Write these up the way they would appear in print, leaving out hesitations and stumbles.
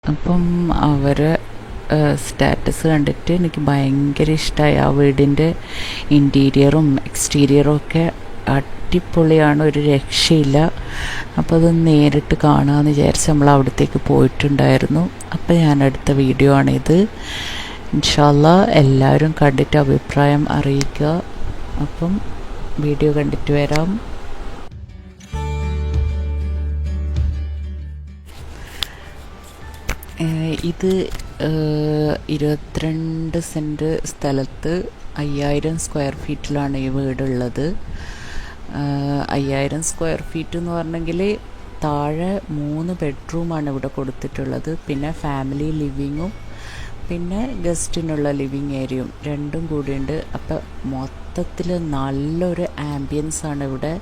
അപ്പം അവരെ സ്റ്റാറ്റസ് കണ്ടിട്ട് എനിക്ക് ഭയങ്കര ഇഷ്ടമായി. ആ വീടിൻ്റെ ഇൻറ്റീരിയറും എക്സ്റ്റീരിയറും ഒക്കെ അടിപൊളിയാണ്, ഒരു രക്ഷയില്ല. അപ്പോൾ അത് നേരിട്ട് കാണാമെന്ന് വിചാരിച്ച് നമ്മൾ അവിടത്തേക്ക് പോയിട്ടുണ്ടായിരുന്നു. അപ്പോൾ ഞാൻ എടുത്ത വീഡിയോ ആണിത്. ഇൻഷാ അല്ലാ എല്ലാവരും കണ്ടിട്ട് അഭിപ്രായം അറിയിക്കുക. അപ്പം വീഡിയോ കണ്ടിട്ട് വരാം. ഇത് 22 സെൻറ്റ് സ്ഥലത്ത് 5000 സ്ക്വയർ ഫീറ്റിലാണ് ഈ വീടുള്ളത്. 5000 സ്ക്വയർ ഫീറ്റ് എന്ന് പറഞ്ഞെങ്കിൽ താഴെ 3 ബെഡ്റൂമാണ് ഇവിടെ കൊടുത്തിട്ടുള്ളത്. പിന്നെ ഫാമിലി ലിവിങ്ങും പിന്നെ ഗസ്റ്റിനുള്ള ലിവിങ് ഏരിയയും രണ്ടും കൂടിയുണ്ട്. അപ്പോൾ മൊത്തത്തിൽ നല്ലൊരു ആംബിയൻസ് ആണ് ഇവിടെ.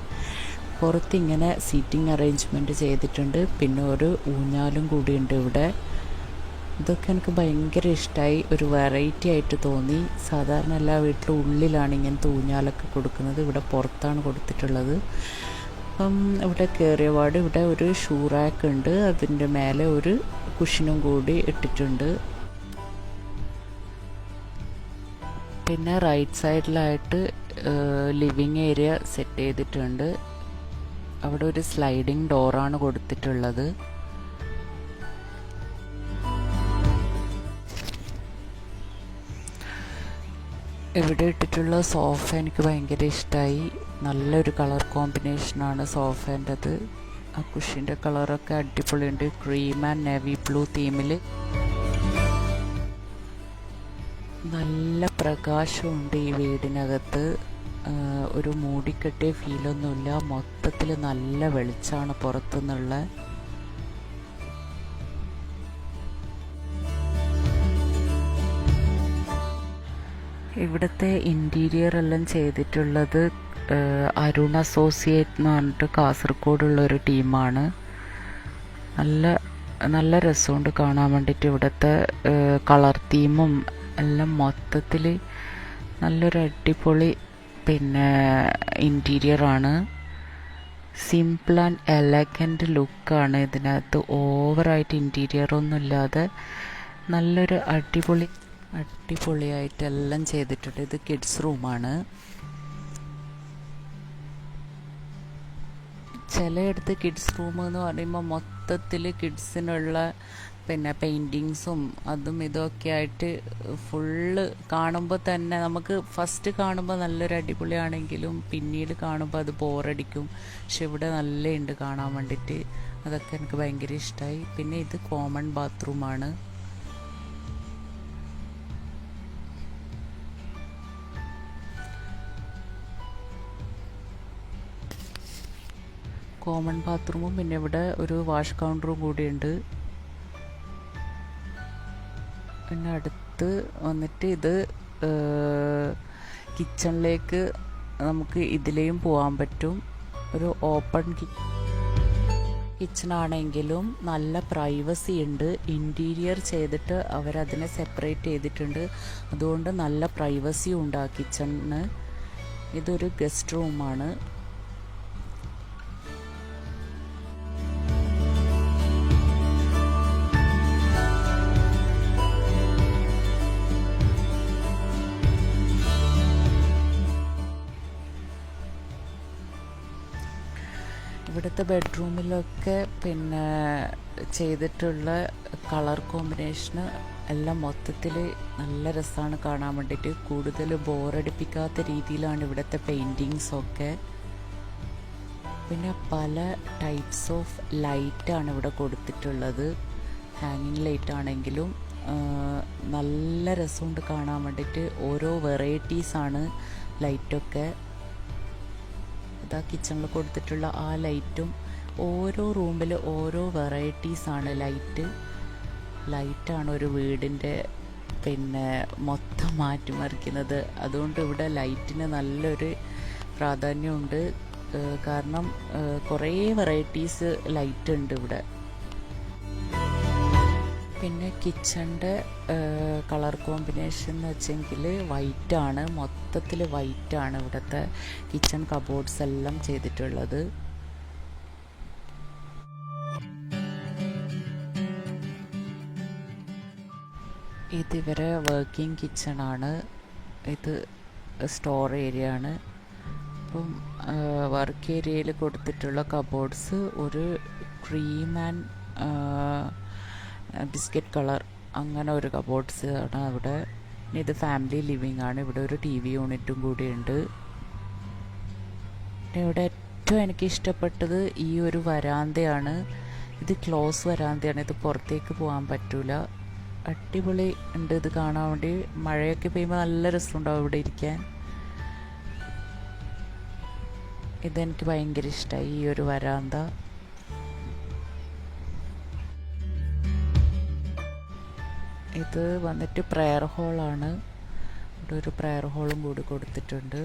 പുറത്ത് ഇങ്ങനെ സീറ്റിംഗ് അറേഞ്ച്മെൻറ്റ് ചെയ്തിട്ടുണ്ട്. പിന്നെ ഒരു ഊഞ്ഞാലും കൂടിയുണ്ട് ഇവിടെ. ഇതൊക്കെ എനിക്ക് ഭയങ്കര ഇഷ്ടമായി, ഒരു വെറൈറ്റി ആയിട്ട് തോന്നി. സാധാരണ എല്ലാ വീട്ടിലും ഉള്ളിലാണ് ഇങ്ങനത്തെ ഊഞ്ഞാലൊക്കെ കൊടുക്കുന്നത്, ഇവിടെ പുറത്താണ് കൊടുത്തിട്ടുള്ളത്. അപ്പം ഇവിടെ കയറിയ പാട് ഇവിടെ ഒരു ഷൂ റാക്ക് ഉണ്ട്, അതിൻ്റെ മേലെ ഒരു കുഷനും കൂടി ഇട്ടിട്ടുണ്ട്. പിന്നെ റൈറ്റ് സൈഡിലായിട്ട് ലിവിങ് ഏരിയ സെറ്റ് ചെയ്തിട്ടുണ്ട്. അവിടെ ഒരു സ്ലൈഡിങ് ഡോറാണ് കൊടുത്തിട്ടുള്ളത്. ഇവിടെ ഇട്ടിട്ടുള്ള സോഫ എനിക്ക് ഭയങ്കര ഇഷ്ടമായി. നല്ലൊരു കളർ കോമ്പിനേഷനാണ് സോഫേൻ്റെത്. ആ കുഷിൻ്റെ കളറൊക്കെ അടിപൊളിയുണ്ട്, ക്രീം ആൻഡ് നേവി ബ്ലൂ തീമിൽ. നല്ല പ്രകാശമുണ്ട് ഈ വീടിനകത്ത്. ഒരു മൂടിക്കെട്ടിയ ഫീലൊന്നുമില്ല, മൊത്തത്തിൽ നല്ല വെളിച്ചമാണ് പുറത്തുനിന്നുള്ള. ഇവിടുത്തെ ഇൻറ്റീരിയർ എല്ലാം ചെയ്തിട്ടുള്ളത് അരുൺ അസോസിയേറ്റ് എന്ന് പറഞ്ഞിട്ട് കാസർഗോഡുള്ളൊരു ടീമാണ്. നല്ല നല്ല രസമുണ്ട് കാണാൻ വേണ്ടിയിട്ട്. ഇവിടുത്തെ കളർ തീമും എല്ലാം മൊത്തത്തിൽ നല്ലൊരു അടിപൊളി പിന്നെ ഇൻറ്റീരിയറാണ്. സിമ്പിൾ ആൻഡ് എലഗൻറ്റ് ലുക്കാണ് ഇതിനകത്ത്. ഓവറായിട്ട് ഇൻറ്റീരിയറൊന്നും ഇല്ലാതെ നല്ലൊരു അടിപൊളിയായിട്ടെല്ലാം ചെയ്തിട്ടുണ്ട്. ഇത് കിഡ്സ് റൂമാണ്. ചിലയിടത്ത് കിഡ്സ് റൂം എന്ന് പറയുമ്പോൾ മൊത്തത്തിൽ കിഡ്സിനുള്ള പിന്നെ പെയിൻറ്റിങ്സും അതും ഇതൊക്കെ ആയിട്ട് ഫുള്ള് കാണുമ്പോൾ തന്നെ നമുക്ക് ഫസ്റ്റ് കാണുമ്പോൾ നല്ലൊരു അടിപൊളിയാണെങ്കിലും പിന്നീട് കാണുമ്പോൾ അത് ബോറടിക്കും. പക്ഷെ ഇവിടെ നല്ലുണ്ട് കാണാൻ വേണ്ടിയിട്ട്. അതൊക്കെ എനിക്ക് ഭയങ്കര ഇഷ്ടമായി. പിന്നെ ഇത് കോമൺ ബാത്റൂമാണ്. കോമൺ ബാത്റൂമും പിന്നെ ഇവിടെ ഒരു വാഷ് കൗണ്ടറും കൂടിയുണ്ട്. പിന്നെ അടുത്ത് വന്നിട്ട് ഇത് കിച്ചണിലേക്ക് നമുക്ക് ഇതിലെയും പോകാൻ പറ്റും. ഒരു ഓപ്പൺ കിച്ചണാണെങ്കിലും നല്ല പ്രൈവസി ഉണ്ട്. ഇൻറ്റീരിയർ ചെയ്തിട്ട് അവരതിനെ സെപ്പറേറ്റ് ചെയ്തിട്ടുണ്ട്, അതുകൊണ്ട് നല്ല പ്രൈവസിയും ഉണ്ട് ആ കിച്ചണിന്. ഇതൊരു ഗസ്റ്റ് റൂമാണ്. ഇവിടുത്തെ ബെഡ്റൂമിലൊക്കെ പിന്നെ ചെയ്തിട്ടുള്ള കളർ കോമ്പിനേഷന് എല്ലാം മൊത്തത്തിൽ നല്ല രസമാണ് കാണാൻ വേണ്ടിയിട്ട്. കൂടുതൽ ബോറടിപ്പിക്കാത്ത രീതിയിലാണ് ഇവിടുത്തെ പെയിൻറ്റിങ്സൊക്കെ. പിന്നെ പല ടൈപ്സ് ഓഫ് ലൈറ്റാണ് ഇവിടെ കൊടുത്തിട്ടുള്ളത്. ഹാങ്ങിങ് ലൈറ്റ് ആണെങ്കിലും നല്ല രസമുണ്ട് കാണാൻ വേണ്ടിയിട്ട്. ഓരോ വെറൈറ്റീസാണ് ലൈറ്റൊക്കെ. കിച്ചണിൽ കൊടുത്തിട്ടുള്ള ആ ലൈറ്റും ഓരോ റൂമിൽ ഓരോ വെറൈറ്റീസാണ് ലൈറ്റാണ് ഒരു വീടിൻ്റെ പിന്നെ മൊത്തം മാറ്റിമറിക്കുന്നത്. അതുകൊണ്ട് ഇവിടെ ലൈറ്റിന് നല്ലൊരു പ്രാധാന്യമുണ്ട്. കാരണം കുറേ വെറൈറ്റീസ് ലൈറ്റ് ഉണ്ട് ഇവിടെ. പിന്നെ കിച്ചണിൻ്റെ കളർ കോമ്പിനേഷൻ എന്ന് വെച്ചെങ്കിൽ വൈറ്റാണ്, മൊത്തത്തിൽ വൈറ്റാണ് ഇവിടുത്തെ കിച്ചൺ കബോർഡ്സ് എല്ലാം ചെയ്തിട്ടുള്ളത്. ഇതിവരെ വർക്കിംഗ് കിച്ചണാണ്. ഇത് സ്റ്റോർ ഏരിയ ആണ്. അപ്പം വർക്ക് ഏരിയയിൽ കൊടുത്തിട്ടുള്ള കബോർഡ്സ് ഒരു ക്രീം ആൻഡ് ബിസ്ക്കറ്റ് കളർ അങ്ങനെ ഒരു കബോർഡ്സ് ആണ് അവിടെ. ഇത് ഫാമിലി ലിവിങ് ആണ്. ഇവിടെ ഒരു TV യൂണിറ്റും കൂടിയുണ്ട്. ഇവിടെ ഏറ്റവും എനിക്ക് ഇഷ്ടപ്പെട്ടത് ഈ ഒരു വരാന്തയാണ്. ഇത് ക്ലോസ് വരാന്തയാണ്. ഇത് പുറത്തേക്ക് പോകാൻ പറ്റൂല. അടിപൊളി ഉണ്ട് ഇത് കാണാൻ വേണ്ടി. മഴയൊക്കെ പെയ്യുമ്പോൾ നല്ല രസമുണ്ടാവും ഇവിടെ ഇരിക്കാൻ. ഇതെനിക്ക് ഭയങ്കര ഇഷ്ടമായി ഈ ഒരു വരാന്ത. ഇത് വന്നിട്ട് പ്രെയർ ഹോളാണ്. ഇവിടെ ഒരു പ്രെയർ ഹോളും കൂടി കൊടുത്തിട്ടുണ്ട്.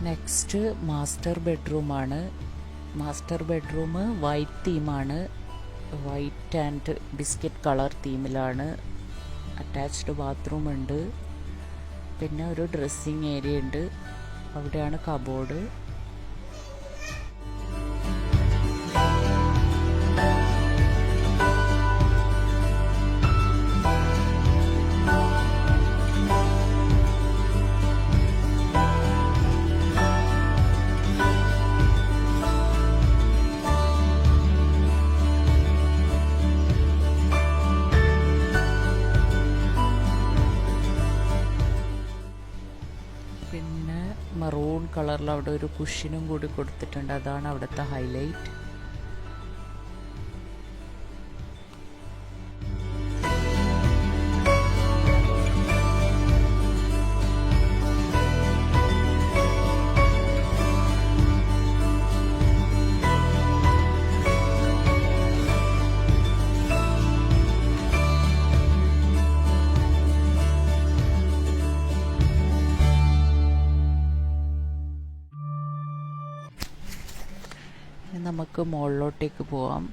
നെക്സ്റ്റ് മാസ്റ്റർ ബെഡ്റൂമാണ്. മാസ്റ്റർ ബെഡ്റൂം വൈറ്റ് തീമാണ്. വൈറ്റ് ആൻഡ് ബിസ്ക്കറ്റ് കളർ തീമിലാണ്. അറ്റാച്ച്ഡ് ബാത്റൂം ഉണ്ട്. പിന്നെ ഒരു ഡ്രസ്സിങ് ഏരിയ ഉണ്ട്. അവിടെയാണ് കബോർഡ്. പിന്നെ മറൂൺ കളറിൽ അവിടെ ഒരു കുഷ്യനും കൂടി കൊടുത്തിട്ടുണ്ട്. അതാണ് അവിടുത്തെ ഹൈലൈറ്റ്. നമുക്ക് മുകളിലോട്ടേക്ക് പോവാം.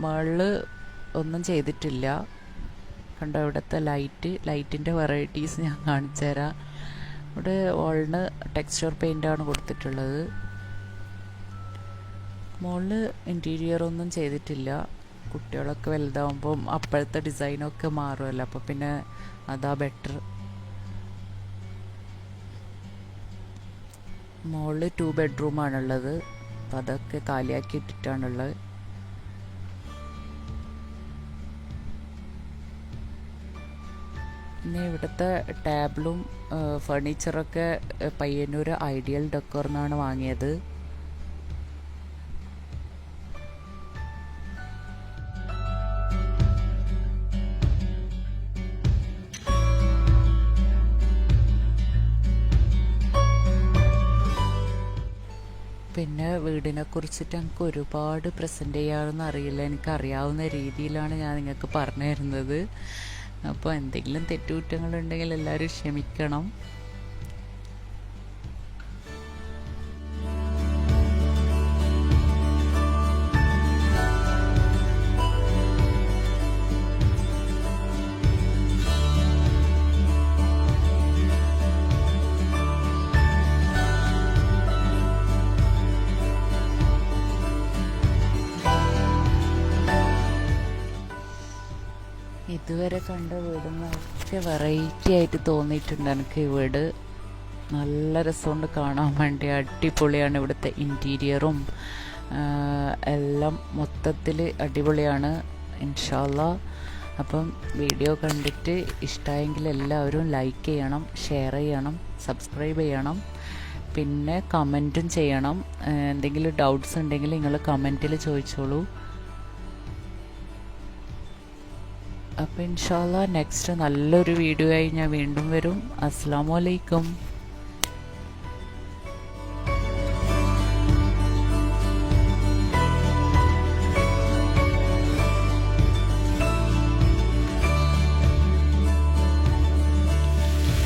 മുകളിൽ ഒന്നും ചെയ്തിട്ടില്ല. കണ്ടോ ഇവിടുത്തെ ലൈറ്റിൻ്റെ വെറൈറ്റീസ് ഞാൻ കാണിച്ചു തരാം. ഇവിടെ വാളിന് ടെക്സ്ചർ പെയിൻ്റാണ് കൊടുത്തിട്ടുള്ളത്. മുകളിൽ ഇൻറ്റീരിയറൊന്നും ചെയ്തിട്ടില്ല. കുട്ടികളൊക്കെ വലുതാവുമ്പം അപ്പോഴത്തെ ഡിസൈനൊക്കെ മാറുമല്ലോ, അപ്പോൾ പിന്നെ അതാ ബെറ്റർ. മുകളിൽ 2 ബെഡ്റൂമാണുള്ളത്. അപ്പം അതൊക്കെ കാലിയാക്കി ഇട്ടിട്ടാണുള്ളത്. പിന്നെ ഇവിടുത്തെ ടേബിളും ഫർണിച്ചറൊക്കെ പയ്യന്നൂർ ഐഡിയൽ ഡെക്കോർന്നാണ് വാങ്ങിയത്. പിന്നെ വീടിനെ കുറിച്ചിട്ട് എനിക്ക് ഒരുപാട് പ്രസൻറ്റ് ചെയ്യാമെന്ന് അറിയില്ല. എനിക്കറിയാവുന്ന രീതിയിലാണ് ഞാൻ നിങ്ങൾക്ക് പറഞ്ഞു തരുന്നത്. അപ്പോൾ എന്തെങ്കിലും തെറ്റുകുറ്റങ്ങളുണ്ടെങ്കിൽ എല്ലാവരും ക്ഷമിക്കണം. ഇതുവരെ കണ്ട വീടുകളൊക്കെ വെറൈറ്റി ആയിട്ട് തോന്നിയിട്ടുണ്ട് എനിക്ക്. ഈ വീട് നല്ല രസമുണ്ട് കാണാൻ വേണ്ടി. അടിപൊളിയാണ് ഇവിടുത്തെ ഇൻറ്റീരിയറും എല്ലാം മൊത്തത്തിൽ അടിപൊളിയാണ്. ഇൻഷാ അല്ലാഹ്. അപ്പം വീഡിയോ കണ്ടിട്ട് ഇഷ്ടമായെങ്കിൽ എല്ലാവരും ലൈക്ക് ചെയ്യണം, ഷെയർ ചെയ്യണം, സബ്സ്ക്രൈബ് ചെയ്യണം. പിന്നെ കമൻറ്റും ചെയ്യണം. എന്തെങ്കിലും ഡൗട്ട്സ് ഉണ്ടെങ്കിൽ നിങ്ങൾ കമൻറ്റിൽ ചോദിച്ചോളൂ. അപ്പോൾ ഇൻഷാ അല്ലാഹ് നെക്സ്റ്റ് നല്ലൊരു വീഡിയോ ആയി ഞാൻ വീണ്ടും വരും. അസ്സലാമു അലൈക്കും.